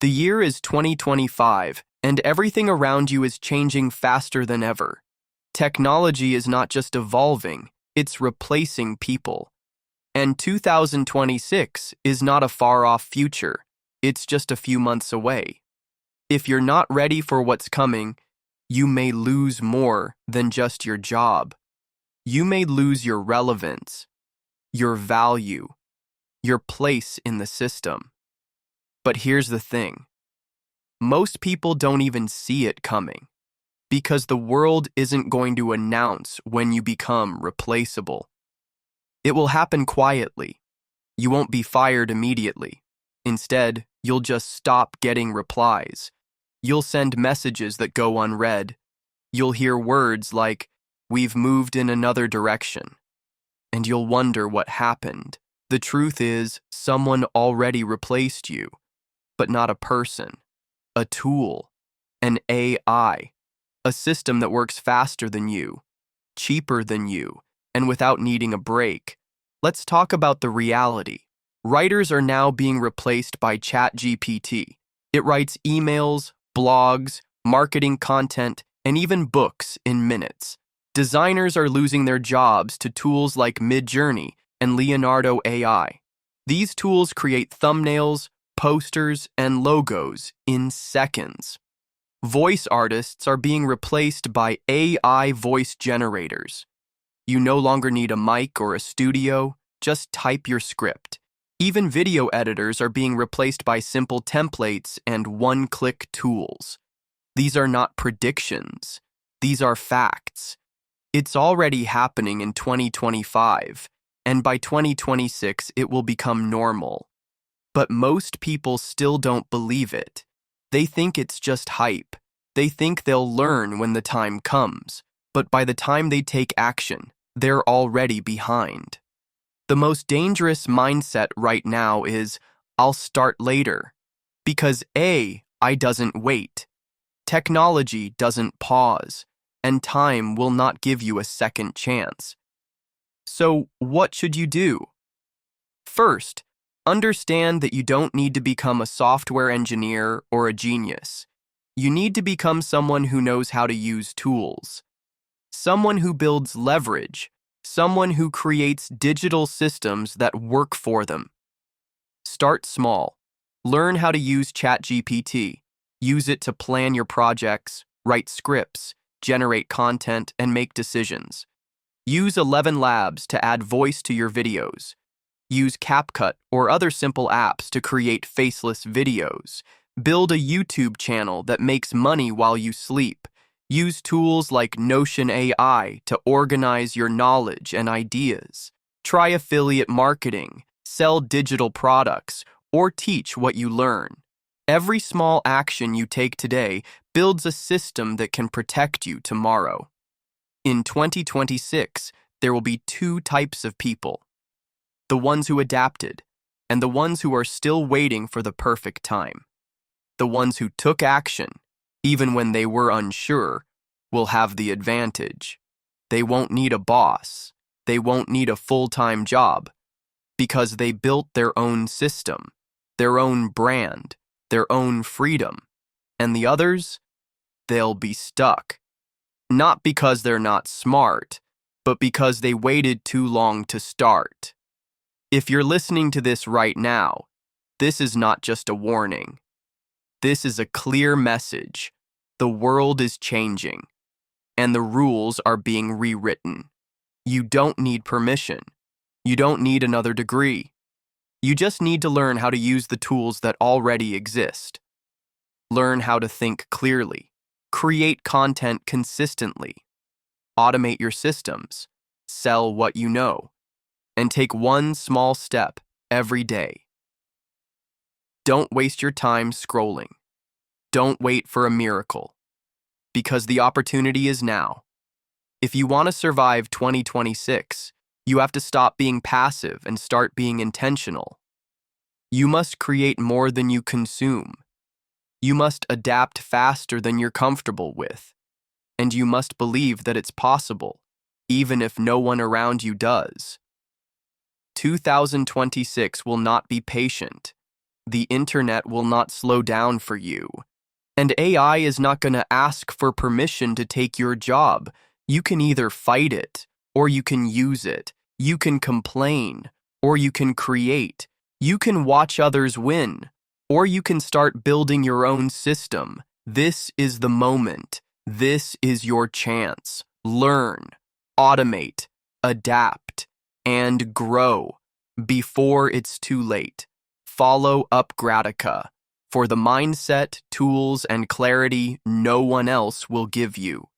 The year is 2025, and everything around you is changing faster than ever. Technology is not just evolving, it's replacing people. And 2026 is not a far-off future, it's just a few months away. If you're not ready for what's coming, you may lose more than just your job. You may lose your relevance, your value, your place in the system. But here's the thing. Most people don't even see it coming, because the world isn't going to announce when you become replaceable. It will happen quietly. You won't be fired immediately. Instead, you'll just stop getting replies. You'll send messages that go unread. You'll hear words like, "We've moved in another direction." And you'll wonder what happened. The truth is, someone already replaced you, but not a person. A tool, an AI, a system that works faster than you, cheaper than you, and without needing a break. Let's talk about the reality. Writers are now being replaced by ChatGPT. It writes emails, blogs, marketing content, and even books in minutes. Designers are losing their jobs to tools like Midjourney and Leonardo AI. These tools create thumbnails, posters, and logos in seconds. Voice artists are being replaced by AI voice generators. You no longer need a mic or a studio, just type your script. Even video editors are being replaced by simple templates and one-click tools. These are not predictions. These are facts. It's already happening in 2025, and by 2026 it will become normal. But most people still don't believe it. They think it's just hype. They think they'll learn when the time comes, but by the time they take action, they're already behind. The most dangerous mindset right now is, "I'll start later," because AI doesn't wait. Technology doesn't pause, and time will not give you a second chance. So, what should you do? First, understand that you don't need to become a software engineer or a genius. You need to become someone who knows how to use tools. Someone who builds leverage. Someone who creates digital systems that work for them. Start small. Learn how to use ChatGPT. Use it to plan your projects, write scripts, generate content, and make decisions. Use 11 Labs to add voice to your videos. Use CapCut or other simple apps to create faceless videos. Build a YouTube channel that makes money while you sleep. Use tools like Notion AI to organize your knowledge and ideas. Try affiliate marketing, sell digital products, or teach what you learn. Every small action you take today builds a system that can protect you tomorrow. In 2026, there will be two types of people: the ones who adapted, and the ones who are still waiting for the perfect time. The ones who took action, even when they were unsure, will have the advantage. They won't need a boss. They won't need a full-time job, because they built their own system, their own brand, their own freedom. And the others, they'll be stuck. Not because they're not smart, but because they waited too long to start. If you're listening to this right now, this is not just a warning. This is a clear message. The world is changing, and the rules are being rewritten. You don't need permission. You don't need another degree. You just need to learn how to use the tools that already exist. Learn how to think clearly. Create content consistently. Automate your systems. Sell what you know. And take one small step every day. Don't waste your time scrolling. Don't wait for a miracle, because the opportunity is now. If you want to survive 2026, you have to stop being passive and start being intentional. You must create more than you consume. You must adapt faster than you're comfortable with. And you must believe that it's possible, even if no one around you does. 2026 will not be patient. The internet will not slow down for you. And AI is not going to ask for permission to take your job. You can either fight it, or you can use it. You can complain, or you can create. You can watch others win, or you can start building your own system. This is the moment. This is your chance. Learn, automate, adapt, and grow before it's too late. Follow Upgradica for the mindset, tools, and clarity no one else will give you.